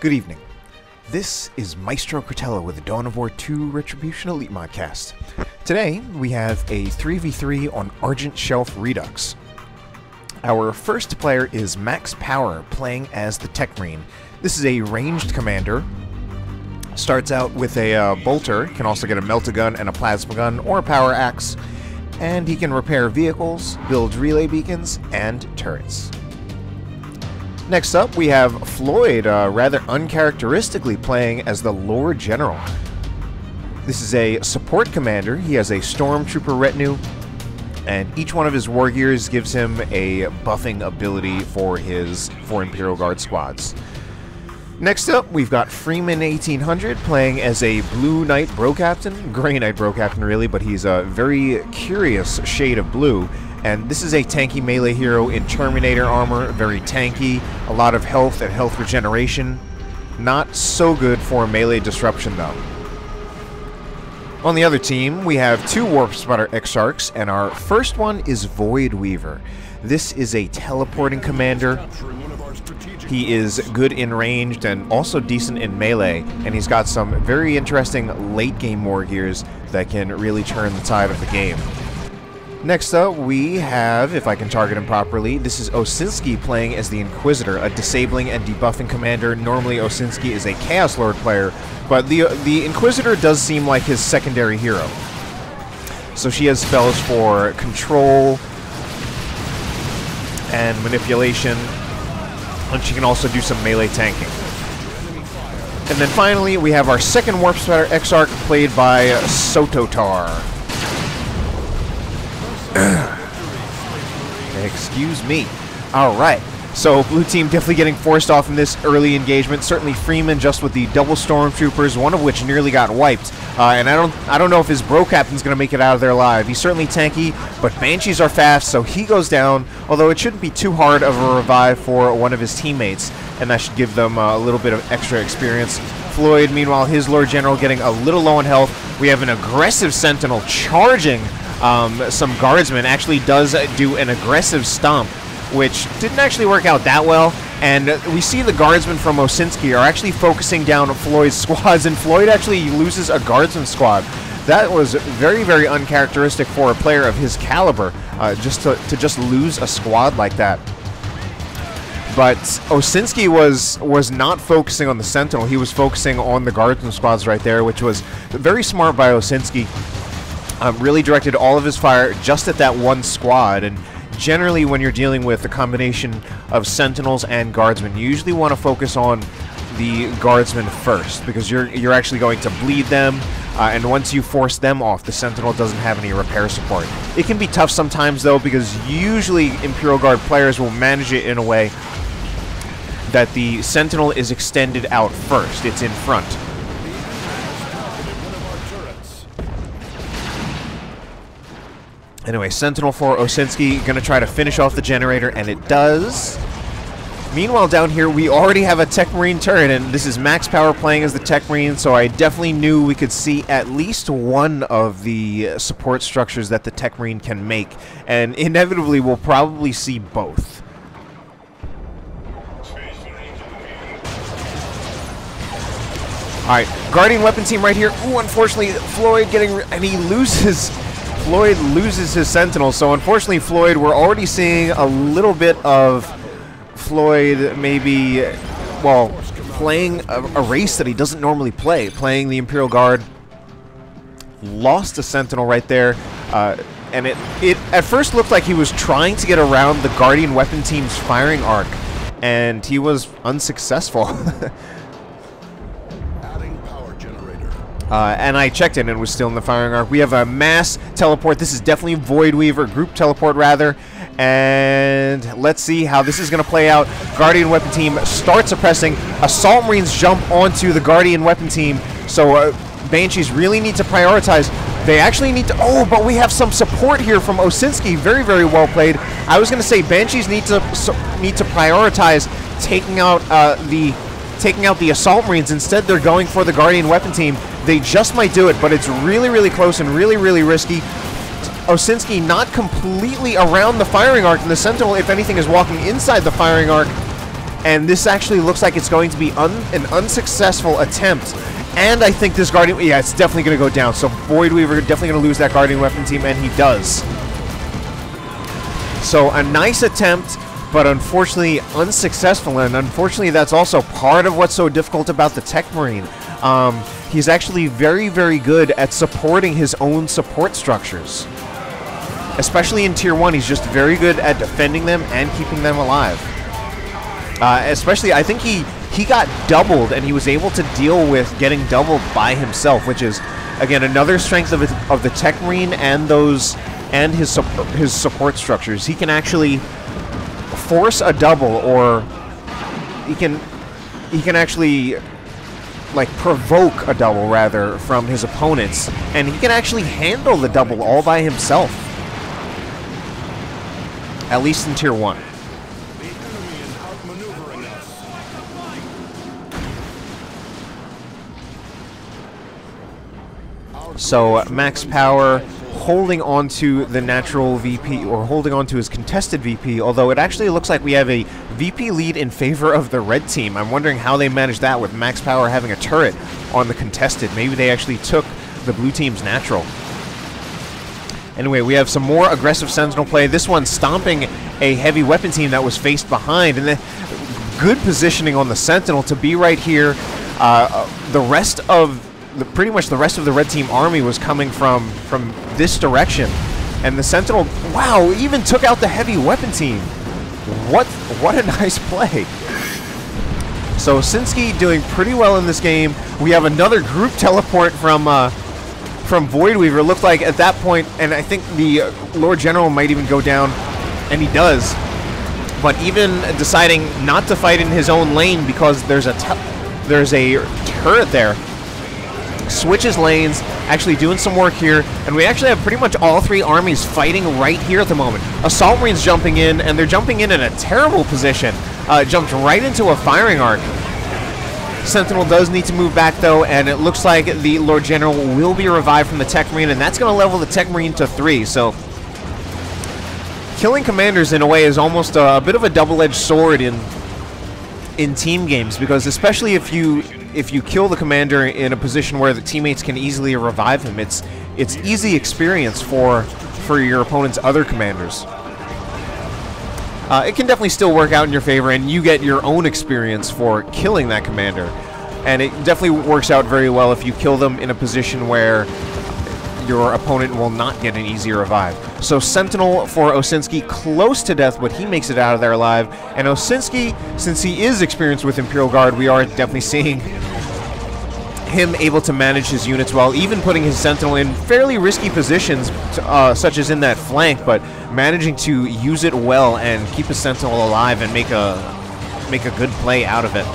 Good evening. This is Maestro Critello with the Dawn of War 2 Retribution Elite Modcast. Today, we have a 3v3 on Argent Shelf Redux. Our first player is Max Power, playing as the Techmarine. This is a ranged commander. Starts out with a bolter, can also get a melt-a-gun and a plasma gun or a power axe, and he can repair vehicles, build relay beacons, and turrets. Next up, we have Floid, rather uncharacteristically playing as the Lord General. This is a support commander. He has a stormtrooper retinue, and each one of his war gears gives him a buffing ability for his Imperial Guard squads. Next up, we've got Freeman 1800 playing as a Blue Knight Bro Captain, Grey Knight Bro Captain really, but he's a very curious shade of blue. And this is a tanky melee hero in Terminator armor, very tanky, a lot of health and health regeneration. Not so good for melee disruption though. On the other team, we have two Warp Spotter Exarchs, and our first one is Void Weaver. This is a teleporting commander. He is good in ranged and also decent in melee, and he's got some very interesting late game war gears that can really turn the tide of the game. Next up, we have, if I can target him properly, this is Osinski playing as the Inquisitor, a disabling and debuffing commander. Normally, Osinski is a Chaos Lord player, but the Inquisitor does seem like his secondary hero. So she has spells for control and manipulation, and she can also do some melee tanking. And then finally, we have our second Warp Spotter Exarch played by Tsototar. Excuse me. Alright, so blue team definitely getting forced off in this early engagement. Certainly Freeman just with the double stormtroopers, one of which nearly got wiped. And I don't know if his Bro Captain's going to make it out of there alive. He's certainly tanky, but Banshees are fast, so he goes down, although it shouldn't be too hard of a revive for one of his teammates, and that should give them a little bit of extra experience. Floyd, meanwhile, his Lord General getting a little low on health. We have an aggressive Sentinel charging some guardsmen, actually does do an aggressive stomp, which didn't actually work out that well, and we see the guardsmen from Osinski are actually focusing down Floyd's squads, and Floyd actually loses a guardsman squad. That was very, very uncharacteristic for a player of his caliber, just to lose a squad like that. But Osinski was not focusing on the Sentinel, he was focusing on the guardsman squads right there, which was very smart by Osinski. Really directed all of his fire just at that one squad, and generally when you're dealing with a combination of Sentinels and Guardsmen, you usually want to focus on the Guardsmen first, because you're actually going to bleed them, and once you force them off, the Sentinel doesn't have any repair support. It can be tough sometimes though, because usually Imperial Guard players will manage it in a way that the Sentinel is extended out first, it's in front. Anyway, Sentinel for Osinski, gonna try to finish off the generator, and it does. Meanwhile, down here, we already have a Techmarine turret, and this is Max Power playing as the Techmarine, so I definitely knew we could see at least one of the support structures that the Techmarine can make, and inevitably we'll probably see both. Alright, Guardian Weapon Team right here. Ooh, unfortunately, Floyd getting... and he loses... Floyd loses his Sentinel, so unfortunately Floyd, we're already seeing a little bit of Floyd maybe, well, playing a race that he doesn't normally play, playing the Imperial Guard. Lost a Sentinel right there, and it at first looked like he was trying to get around the Guardian Weapon Team's firing arc, and he was unsuccessful. And I checked it and it was still in the firing arc. We have a mass teleport. This is definitely Void Weaver, group teleport rather. And let's see how this is going to play out. Guardian Weapon Team starts suppressing. Assault Marines jump onto the Guardian Weapon Team. So Banshees really need to prioritize. They actually need to... oh, but we have some support here from Osinski. Very, very well played. I was going to say Banshees need to prioritize taking out the Assault Marines. Instead, they're going for the Guardian Weapon Team. They just might do it, but it's really, really close and really, really risky. Osinski not completely around the firing arc, and the Sentinel, if anything, is walking inside the firing arc. And this actually looks like it's going to be an unsuccessful attempt. And I think this Guardian... Yeah, it's definitely going to go down. So Void Weaver definitely going to lose that Guardian Weapon team, and he does. So a nice attempt, but unfortunately unsuccessful. And unfortunately, that's also part of what's so difficult about the Techmarine. He's actually very, very good at supporting his own support structures. Especially in Tier 1, he's just very good at defending them and keeping them alive. Especially, I think he got doubled, and he was able to deal with getting doubled by himself, which is, again, another strength of the Techmarine and his support structures. He can actually force a double, or he can actually like provoke a double rather from his opponents, and he can actually handle the double all by himself. At least in Tier 1. So max power holding on to the natural VP, or holding on to his contested VP, although it actually looks like we have a VP lead in favor of the red team. I'm wondering how they managed that with max power having a turret on the contested. Maybe they actually took the blue team's natural. Anyway, we have some more aggressive Sentinel play. This one stomping a heavy weapon team that was faced behind, and then good positioning on the Sentinel to be right here. Pretty much the rest of the red team army was coming from this direction, and the Sentinel, wow, even took out the heavy weapon team. What a nice play. So Osinski doing pretty well in this game. We have another group teleport from Void Weaver. It looked like at that point, and I think the Lord General might even go down, and he does. But even deciding not to fight in his own lane because there's a turret there. Switches lanes, actually doing some work here, and we actually have pretty much all three armies fighting right here at the moment. Assault Marines jumping in, and they're jumping in a terrible position. Jumped right into a firing arc. Sentinel does need to move back though, and it looks like the Lord General will be revived from the Techmarine, and that's going to level the Techmarine to 3. So killing commanders in a way is almost a bit of a double-edged sword in team games, because especially if you kill the commander in a position where the teammates can easily revive him, it's easy experience for your opponent's other commanders. It can definitely still work out in your favor, and you get your own experience for killing that commander. And it definitely works out very well if you kill them in a position where your opponent will not get an easy revive. So Sentinel for Osinski, close to death, but he makes it out of there alive. And Osinski, since he is experienced with Imperial Guard, we are definitely seeing him able to manage his units well, even putting his Sentinel in fairly risky positions, such as in that flank, but managing to use it well and keep his Sentinel alive and make a good play out of it.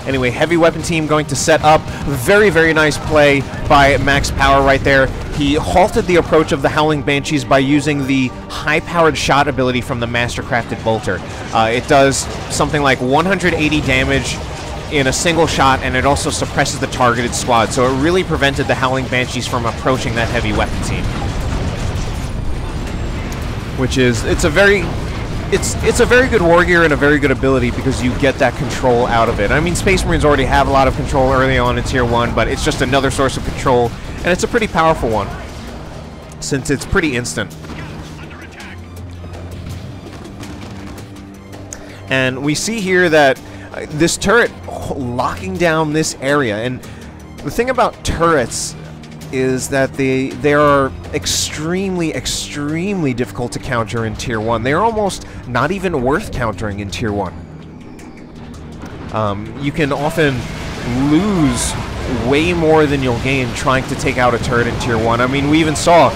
Anyway, heavy weapon team going to set up. Very, very nice play by Max Power right there. He halted the approach of the Howling Banshees by using the high-powered shot ability from the Mastercrafted Bolter. It does something like 180 damage in a single shot, and it also suppresses the targeted squad, so it really prevented the Howling Banshees from approaching that heavy weapon team. Which is, it's a very good war gear and a very good ability, because you get that control out of it. I mean, Space Marines already have a lot of control early on in Tier 1, but it's just another source of control, and it's a pretty powerful one, since it's pretty instant. And we see here that this turret locking down this area, and the thing about turrets is that they are extremely, extremely difficult to counter in Tier 1. They are almost not even worth countering in Tier 1. You can often lose way more than you'll gain trying to take out a turret in Tier 1. I mean, we even saw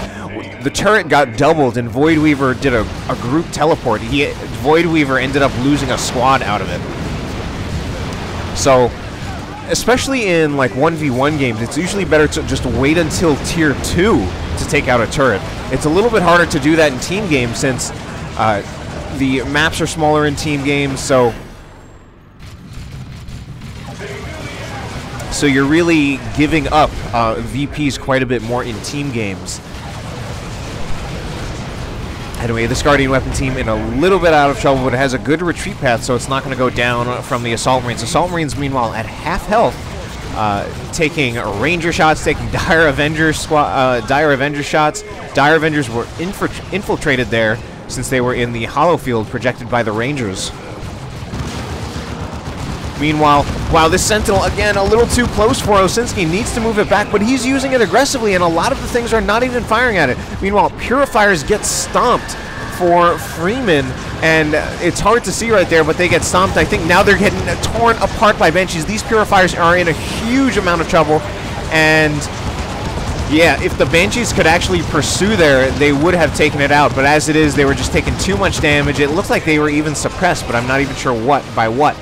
the turret got doubled, and Void Weaver did a group teleport. Void Weaver ended up losing a squad out of it. So, especially in like 1v1 games, it's usually better to just wait until Tier 2 to take out a turret. It's a little bit harder to do that in team games, since the maps are smaller in team games, so you're really giving up VPs quite a bit more in team games. Anyway, this Guardian Weapon team in a little bit out of trouble, but it has a good retreat path, so it's not going to go down from the Assault Marines. Assault Marines, meanwhile, at half health, taking Ranger shots, taking Dire Avenger shots. Dire Avengers were infiltrated there since they were in the hollow field projected by the Rangers. Meanwhile, wow, this Sentinel, again, a little too close for Osinski, needs to move it back, but he's using it aggressively, and a lot of the things are not even firing at it. Meanwhile, Purifiers get stomped for Freeman, and it's hard to see right there, but they get stomped. I think now they're getting torn apart by Banshees. These Purifiers are in a huge amount of trouble, and yeah, if the Banshees could actually pursue there, they would have taken it out, but as it is, they were just taking too much damage. It looks like they were even suppressed, but I'm not even sure by what.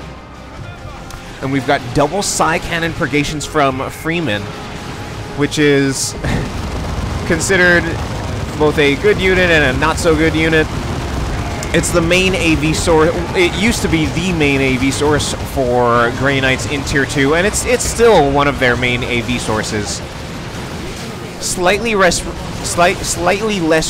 And we've got double Psi Cannon purgations from Freeman, which is considered both a good unit and a not-so-good unit. It's the main AV source. It used to be the main AV source for Grey Knights in Tier 2, and it's still one of their main AV sources. Slightly less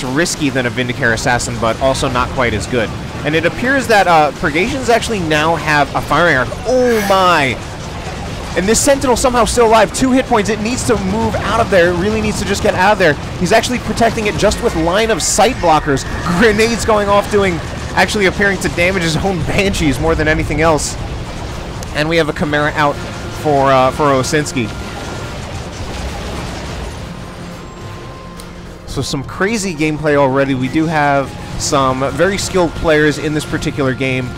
risky than a Vindicare Assassin, but also not quite as good. And it appears that Purgations actually now have a firing arc. Oh my! And this Sentinel somehow still alive. 2 hit points. It needs to move out of there. It really needs to just get out of there. He's actually protecting it just with line of sight blockers. Grenades going off, actually appearing to damage his own Banshees more than anything else. And we have a Chimera out for Osinski. So some crazy gameplay already. We do have some very skilled players in this particular game.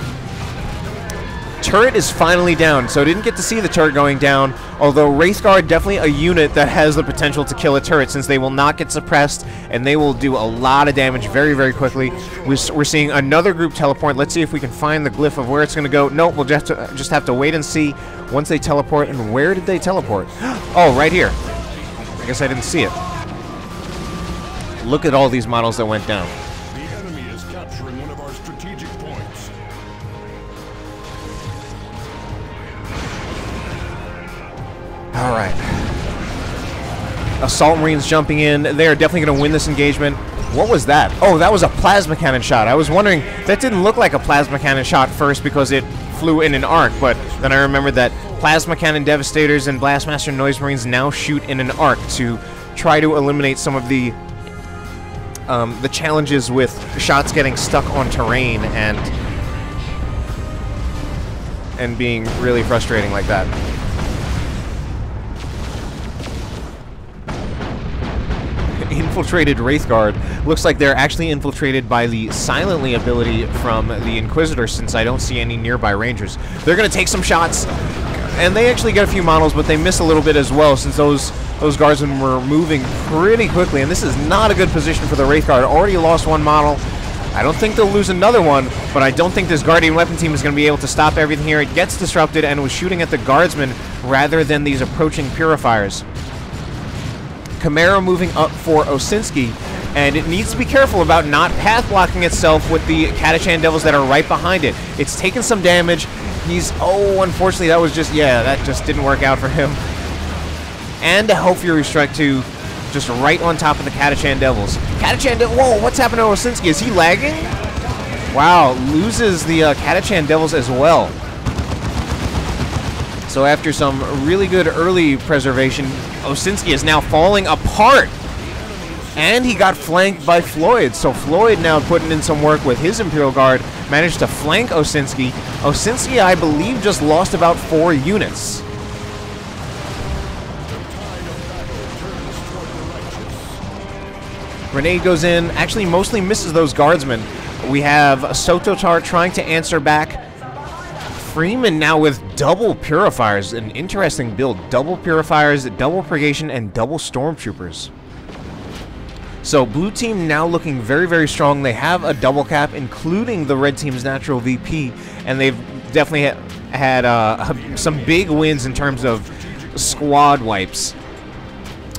Turret is finally down, so I didn't get to see the turret going down, although Wraithguard, definitely a unit that has the potential to kill a turret, since they will not get suppressed, and they will do a lot of damage very, very quickly. We're seeing another group teleport. Let's see if we can find the glyph of where it's going to go. Nope, we'll just have to wait and see once they teleport. And where did they teleport? Oh, right here. I guess I didn't see it. Look at all these models that went down. The enemy is capturing one of our strategic points. All right. Assault Marines jumping in. They are definitely going to win this engagement. What was that? Oh, that was a plasma cannon shot. I was wondering, that didn't look like a plasma cannon shot first because it flew in an arc, but then I remembered that plasma cannon Devastators and Blastmaster Noise Marines now shoot in an arc to try to eliminate some of the challenges with shots getting stuck on terrain and being really frustrating like that. Infiltrated Wraithguard. Looks like they're actually infiltrated by the Silently ability from the Inquisitor, since I don't see any nearby Rangers. They're going to take some shots, and they actually get a few models, but they miss a little bit as well, since those guardsmen were moving pretty quickly, and this is not a good position for the Wraithguard. Already lost one model. I don't think they'll lose another one, but I don't think this Guardian Weapon team is going to be able to stop everything here. It gets disrupted and was shooting at the Guardsmen rather than these approaching Purifiers. Chimera moving up for Osinski, and it needs to be careful about not path blocking itself with the Catachan Devils that are right behind it. It's taken some damage. Oh, unfortunately, that was just, yeah, that just didn't work out for him. And a Hell Fury Strike too, just right on top of the Catachan Devils. Whoa, what's happened to Osinski? Is he lagging? Wow, loses the Catachan Devils as well. So after some really good early preservation, Osinski is now falling apart. And he got flanked by Floid. So Floid now putting in some work with his Imperial Guard, managed to flank Osinski. Osinski, I believe, just lost about 4 units. Grenade goes in, actually mostly misses those guardsmen. We have Tsototar trying to answer back. Freeman now with double Purifiers, an interesting build. Double Purifiers, double Purgation, and double Stormtroopers. So blue team now looking very, very strong. They have a double cap, including the red team's natural VP, and they've definitely had some big wins in terms of squad wipes.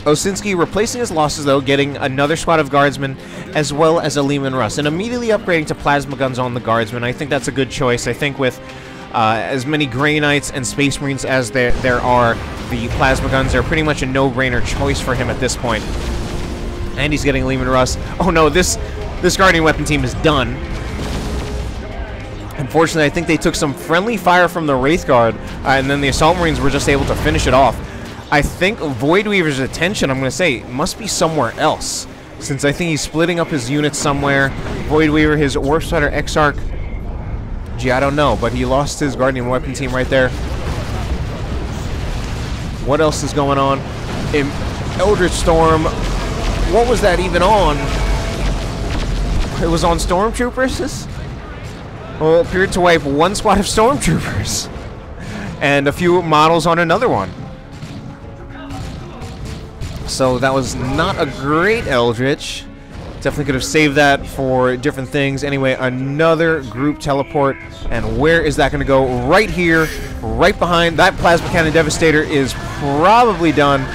Osinski replacing his losses, though, getting another squad of guardsmen, as well as a Lehman Russ, and immediately upgrading to plasma guns on the guardsmen. I think that's a good choice. I think with as many Grey Knights and Space Marines as there are, the plasma guns are pretty much a no-brainer choice for him at this point. And he's getting Lehman Russ. Oh no, this this Guardian weapon team is done. Unfortunately, I think they took some friendly fire from the Wraith Guard, and then the Assault Marines were just able to finish it off. I think Void Weaver's attention, I'm going to say, must be somewhere else, since I think he's splitting up his units somewhere. Void Weaver, his Warp Spider, Exarch. Gee, I don't know, but he lost his Guardian weapon team right there. What else is going on? Eldritch Storm. What was that even on? It was on Stormtroopers? Well, it appeared to wipe one squad of Stormtroopers. And a few models on another one. So that was not a great Eldritch. Definitely could have saved that for different things. Anyway, another group teleport. And where is that going to go? Right here, right behind. That Plasma Cannon Devastator is probably done.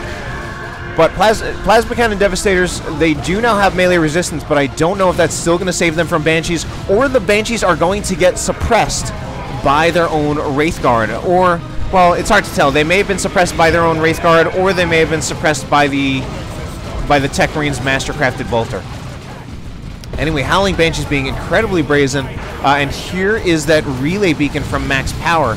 But Plasma Cannon Devastators, they do now have melee resistance, but I don't know if that's still going to save them from Banshees, or the Banshees are going to get suppressed by their own Wraith Guard. Or, well, it's hard to tell. They may have been suppressed by their own Wraith Guard, or they may have been suppressed by the Techmarine's Mastercrafted Bolter. Anyway, Howling Banshees being incredibly brazen, and here is that relay beacon from Max Power.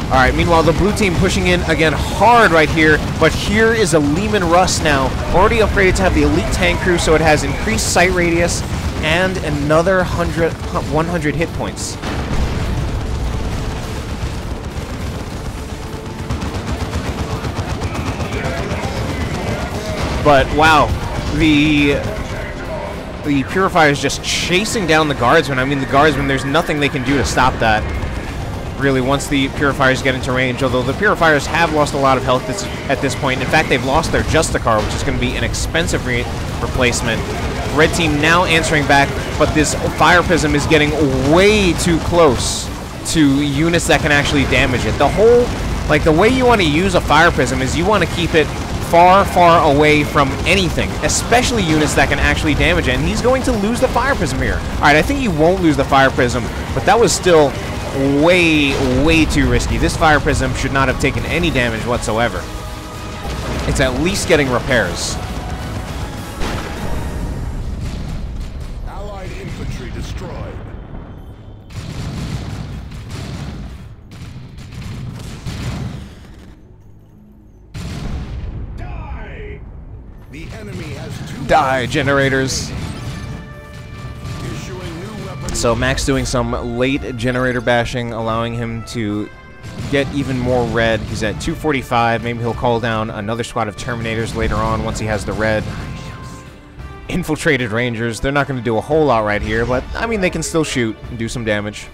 Alright, meanwhile, the blue team pushing in again hard right here, but here is a Leman Russ now, already upgraded to have the elite tank crew, so it has increased sight radius and another 100 hit points. But wow, the Purifier is just chasing down the Guardsmen. I mean, the Guardsmen, there's nothing they can do to stop that, really, once the Purifiers get into range, although the Purifiers have lost a lot of health at this point. In fact, they've lost their Justicar, which is going to be an expensive replacement. Red team now answering back, but this Fire Prism is getting way too close to units that can actually damage it. The whole, like, the way you want to use a Fire Prism is you want to keep it far, far away from anything, especially units that can actually damage it, and he's going to lose the Fire Prism here. Alright, I think he won't lose the Fire Prism, but that was still way, way too risky. This Fire Prism should not have taken any damage whatsoever. It's at least getting repairs. Allied infantry destroyed. Die! The enemy has two Die, generators. So Max doing some late generator bashing, allowing him to get even more red. He's at 245. Maybe he'll call down another squad of Terminators later on once he has the red. Infiltrated Rangers. They're not going to do a whole lot right here, but, I mean, they can still shoot and do some damage.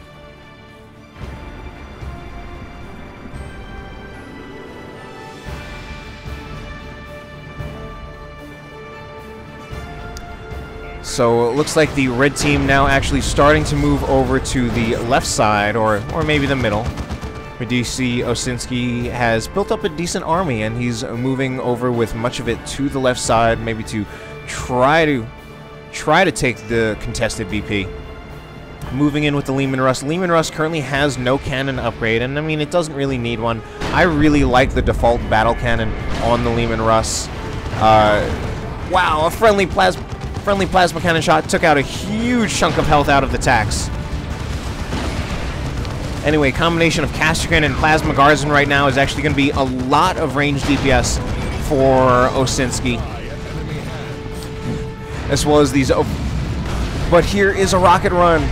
So it looks like the red team now actually starting to move over to the left side, or maybe the middle. We do see Osinski has built up a decent army, and he's moving over with much of it to the left side, maybe to try to take the contested BP. Moving in with the Leman Russ. Leman Russ currently has no cannon upgrade, and I mean, it doesn't really need one. I really like the default battle cannon on the Leman Russ. Wow, a friendly plasma cannon shot took out a huge chunk of health out of the tax. Anyway, combination of Castragan and Plasma Guardsman right now is actually going to be a lot of range DPS for Osinski. As well as these... But here is a Rocket Run.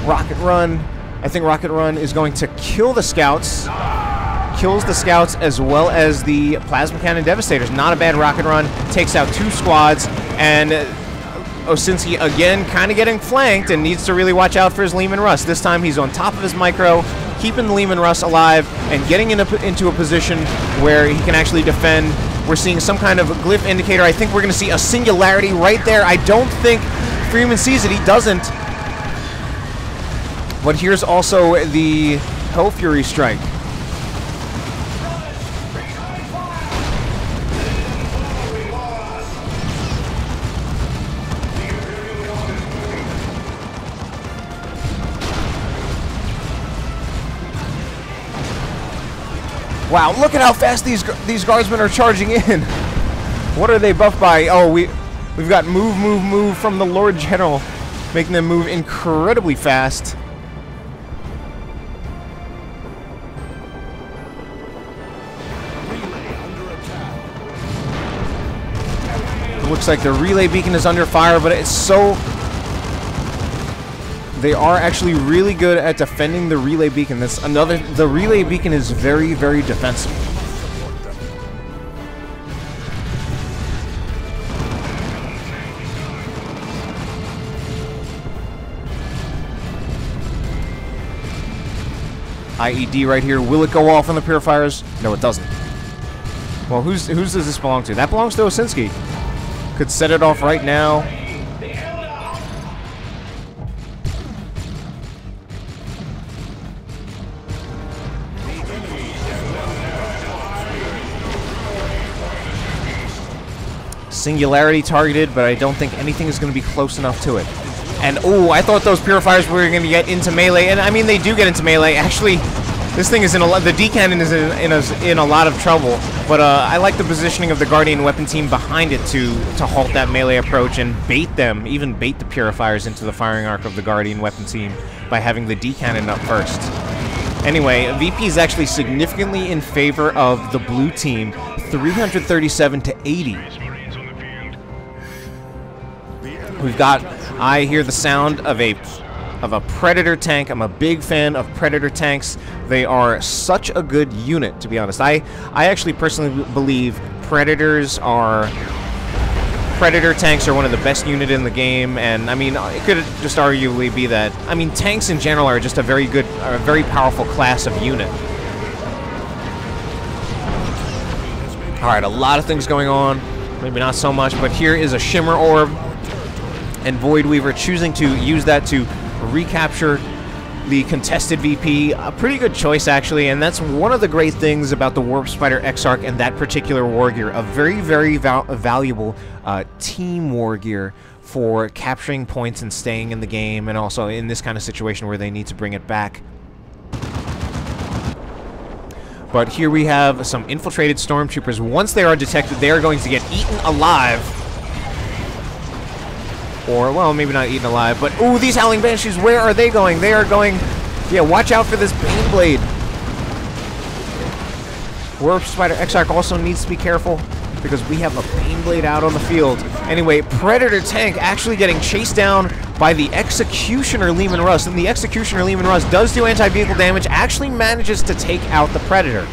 Rocket Run. I think Rocket Run is going to kill the Scouts. Kills the Scouts as well as the Plasma Cannon Devastators. Not a bad Rocket Run. Takes out 2 squads, and Osinski again kind of getting flanked and needs to really watch out for his Leman Russ. This time he's on top of his micro, keeping the Leman Russ alive and getting into a position where he can actually defend. We're seeing some kind of glyph indicator. I think we're going to see a singularity right there. I don't think Freeman sees it. He doesn't. But here's also the Hell Fury strike. Wow, look at how fast these guardsmen are charging in. What are they buffed by? Oh, We've got move, move, move from the Lord General, making them move incredibly fast. It looks like the relay beacon is under fire, but it's so... They are actually really good at defending the relay beacon. That's another... The relay beacon is very, very defensive. IED right here. Will it go off on the purifiers? No, it doesn't. Well, whose does this belong to? That belongs to Osinski. Could set it off right now. Singularity targeted, but I don't think anything is going to be close enough to it. And, oh, I thought those purifiers were going to get into melee, and I mean, they do get into melee. Actually, this thing is in a lot, the D cannon is in a lot of trouble, but I like the positioning of the Guardian weapon team behind it to halt that melee approach and bait them, even bait the purifiers into the firing arc of the Guardian weapon team by having the D cannon up first. Anyway, VP is actually significantly in favor of the blue team, 337 to 80. We've got, I hear the sound of a Predator tank. I'm a big fan of Predator tanks. They are such a good unit, to be honest. I actually personally believe Predator tanks are one of the best units in the game, and I mean, it could just arguably be that. I mean, tanks in general are just a very good, a very powerful class of unit. All right, a lot of things going on. Maybe not so much, but here is a Shimmer Orb. And Void Weaver choosing to use that to recapture the contested VP. A pretty good choice, actually, and that's one of the great things about the Warp Spider Exarch and that particular war gear. A very, very valuable team war gear for capturing points and staying in the game, and also in this kind of situation where they need to bring it back. But here we have some infiltrated stormtroopers. Once they are detected, they are going to get eaten alive. Or, well, maybe not eaten alive, but, ooh, these Howling Banshees, where are they going? They are going, yeah, watch out for this Baneblade. Warp Spider Exarch also needs to be careful, because we have a Baneblade out on the field. Anyway, Predator tank actually getting chased down by the Executioner Lehman Russ, and the Executioner Lehman Russ does do anti-vehicle damage, actually manages to take out the Predator.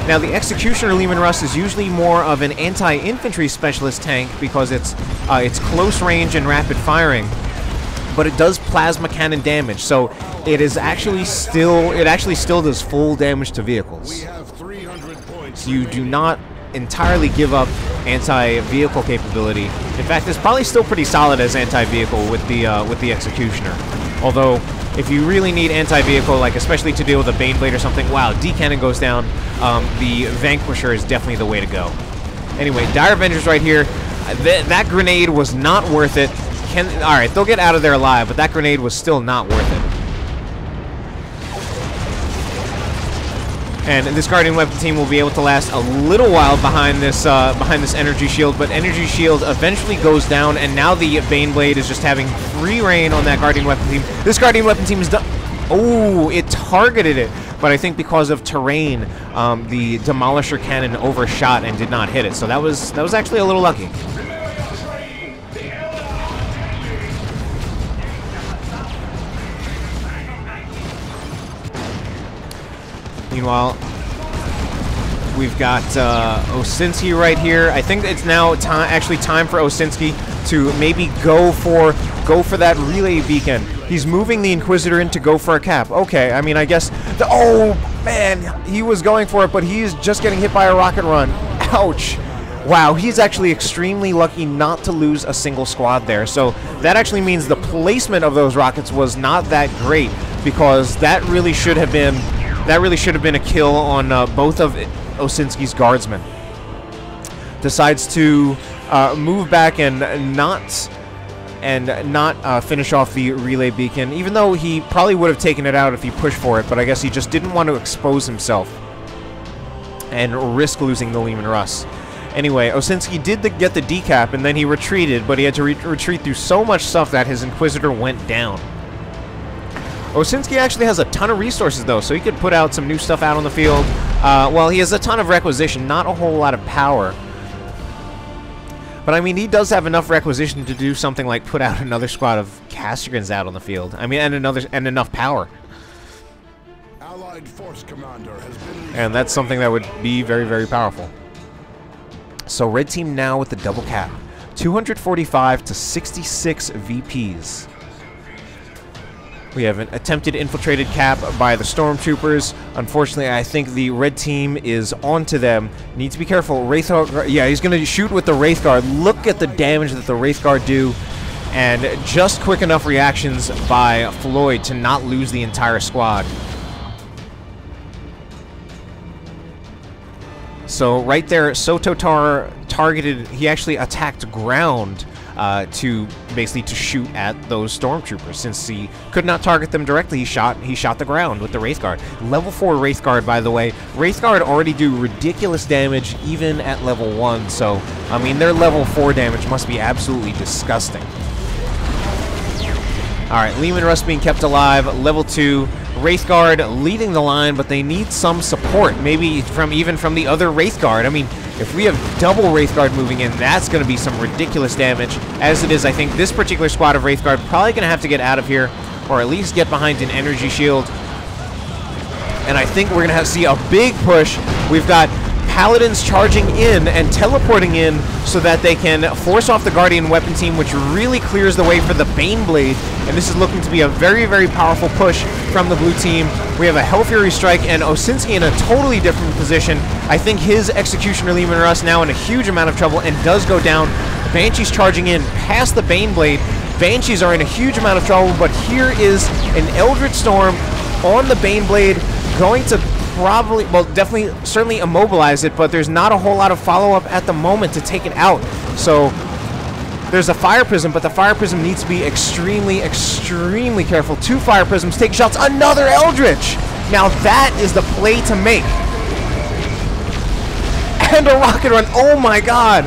Now, the Executioner Lehman Russ is usually more of an anti-infantry specialist tank because it's close range and rapid firing, but it does plasma cannon damage, so it actually still does full damage to vehicles. We have 300 points. You do not entirely give up anti-vehicle capability. In fact, it's probably still pretty solid as anti-vehicle with the Executioner. Although, if you really need anti-vehicle, like especially to deal with a Baneblade or something, wow, D-Cannon goes down, the Vanquisher is definitely the way to go. Anyway, Dire Avengers right here. That grenade was not worth it. Alright, they'll get out of there alive, but that grenade was still not worth it. And this Guardian weapon team will be able to last a little while behind this energy shield, but energy shield eventually goes down, and now the Baneblade is just having free reign on that Guardian weapon team. This Guardian weapon team is done. Oh, it targeted it, but I think because of terrain, the Demolisher cannon overshot and did not hit it. So that was actually a little lucky. Meanwhile, we've got Osinski right here. I think it's now actually time for Osinski to maybe go for that relay beacon. He's moving the Inquisitor in to go for a cap. Okay, I mean, I guess oh man, he was going for it, but he is just getting hit by a rocket run. Ouch. Wow, he's actually extremely lucky not to lose a single squad there. So that actually means the placement of those rockets was not that great, because that really should have been a kill on both of Osinski's guardsmen. Decides to move back and not finish off the relay beacon, even though he probably would have taken it out if he pushed for it, but I guess he just didn't want to expose himself and risk losing the Lehman Russ. Anyway, Osinski did get the decap, and then he retreated, but he had to retreat through so much stuff that his Inquisitor went down. Osinski actually has a ton of resources, though, so he could put out some new stuff out on the field. Well, he has a ton of requisition, not a whole lot of power. But, I mean, he does have enough requisition to do something like put out another squad of Castrogans out on the field. I mean, and enough power. Allied force commander has been And that's something that would be very, very powerful. So red team now with the double cap. 245 to 66 VPs. We have an attempted infiltrated cap by the stormtroopers. Unfortunately, I think the red team is onto them. Need to be careful. Wraithguard, yeah, he's going to shoot with the Wraithguard. Look at the damage that the Wraithguard do. And just quick enough reactions by Floid to not lose the entire squad. So right there, Tsototar targeted, he actually attacked ground to basically to shoot at those stormtroopers. Since he could not target them directly, he shot the ground with the Wraithguard. Level 4 Wraithguard, by the way. Wraithguard already do ridiculous damage even at level 1, so I mean their level 4 damage must be absolutely disgusting. Alright, Leman Russ being kept alive, level 2. Wraithguard leading the line, but they need some support, maybe even from the other Wraithguard. I mean, if we have double Wraithguard moving in, that's going to be some ridiculous damage. As it is, I think this particular squad of Wraithguard probably going to have to get out of here, or at least get behind an energy shield. And I think we're going to see a big push. We've got Paladins charging in and teleporting in so that they can force off the Guardian weapon team, which really clears the way for the Baneblade. And this is looking to be a very, very powerful push from the blue team. We have a Hellfury strike and Osinski in a totally different position. I think his Executioner Leman Russ now in a huge amount of trouble and does go down. Banshees charging in past the Baneblade. Banshees are in a huge amount of trouble, but here is an Eldritch Storm on the Baneblade going to probably, well, definitely, certainly immobilize it, but there's not a whole lot of follow-up at the moment to take it out. So there's a Fire Prism, but the Fire Prism needs to be extremely, extremely careful. 2 Fire Prisms take shots. Another Eldritch! Now that is the play to make. And a Rocket Run. Oh my god!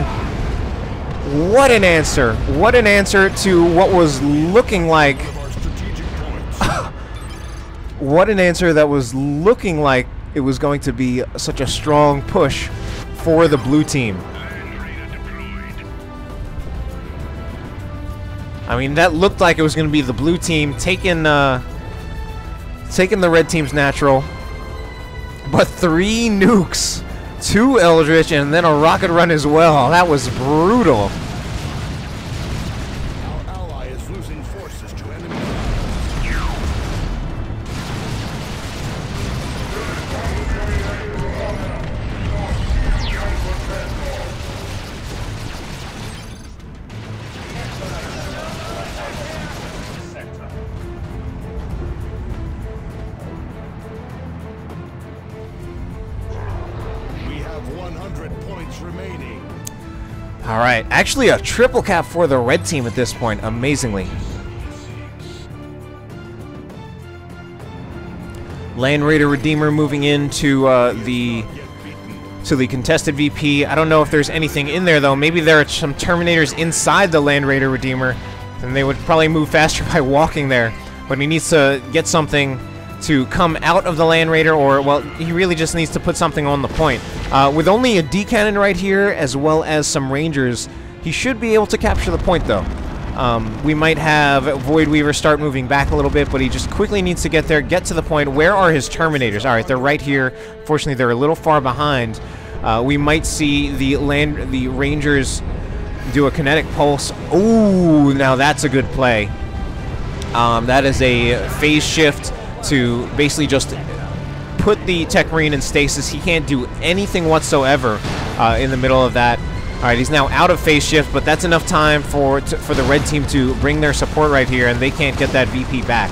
What an answer. What an answer to what was looking like... What an answer that was looking like it was going to be such a strong push for the blue team. I mean, that looked like it was going to be the blue team taking the red team's natural. But 3 nukes, 2 Eldritch, and then a Rocket Run as well. That was brutal. Our ally is losing forces to enemy. We have 100 points remaining. All right, actually a triple cap for the red team at this point, amazingly. Land Raider Redeemer moving into the contested VP. I don't know if there's anything in there though. Maybe there are some Terminators inside the Land Raider Redeemer, and they would probably move faster by walking there. But he needs to get something to come out of the Land Raider, or, well, he really just needs to put something on the point. With only a D-cannon right here, as well as some Rangers, he should be able to capture the point, though. We might have Void Weaver start moving back a little bit, but he just quickly needs to get there, get to the point. Where are his Terminators? All right, they're right here. Fortunately, they're a little far behind. We might see the Rangers do a kinetic pulse. Ooh, now that's a good play. That is a phase shift to basically just put the Techmarine in stasis. He can't do anything whatsoever in the middle of that. All right, he's now out of phase shift, but that's enough time for the red team to bring their support right here, and they can't get that VP back.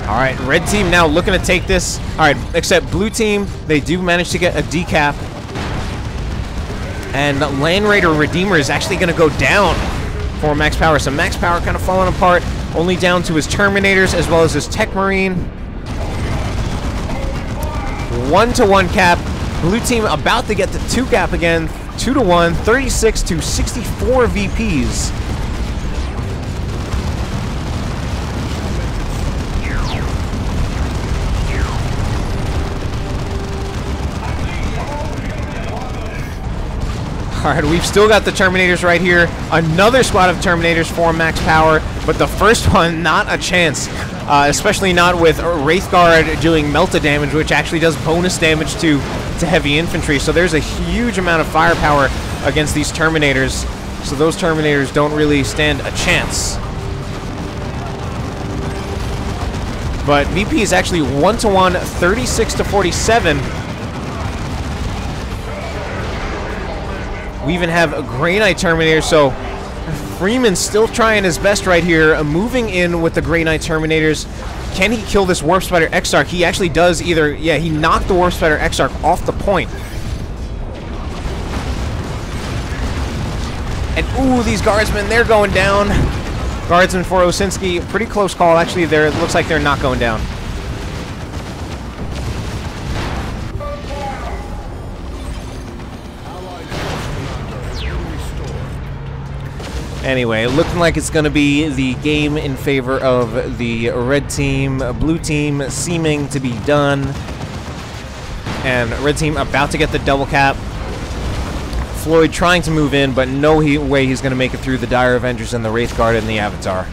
Alright, red team now looking to take this. Alright, except blue team, they do manage to get a decap. And Land Raider Redeemer is actually going to go down for Max Power. So Max Power kind of falling apart, only down to his Terminators as well as his Techmarine. 1-to-1 cap. Blue team about to get the 2 cap again. 2-to-1, 36 to 64 VPs. Alright, we've still got the Terminators right here. Another squad of Terminators for Max Power, but the first one, not a chance. Especially not with Wraithguard doing melta damage, which actually does bonus damage to heavy infantry. So there's a huge amount of firepower against these Terminators. So those Terminators don't really stand a chance. But VP is actually 1-to-1, 36 to 47. We even have a Grey Knight Terminator, so Freeman's still trying his best right here, moving in with the Grey Knight Terminators. Can he kill this Warp Spider Exarch? He actually does either, yeah, he knocked the Warp Spider Exarch off the point. And ooh, these Guardsmen, they're going down. Guardsmen for Osinski, pretty close call. Actually, it looks like they're not going down. Anyway, looking like it's going to be the game in favor of the red team. Blue team seeming to be done. And red team about to get the double cap. Floyd trying to move in, but no way he's going to make it through the Dire Avengers and the Wraithguard and the Avatar.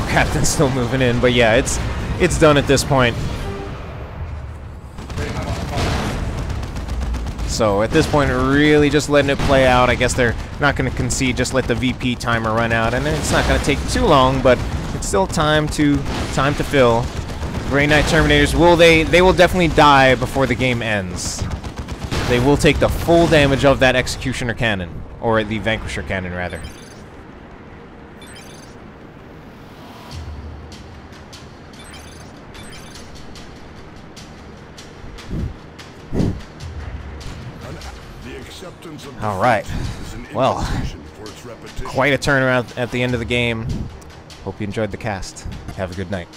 Captain's still moving in, but yeah, it's done at this point. So at this point, really just letting it play out. I guess they're not going to concede, just let the VP timer run out, and it's not going to take too long, but it's still time to fill. Grey Knight Terminators, they will definitely die before the game ends. They will take the full damage of that Executioner Cannon, or the Vanquisher Cannon rather. All right. Well, quite a turnaround at the end of the game. Hope you enjoyed the cast. Have a good night.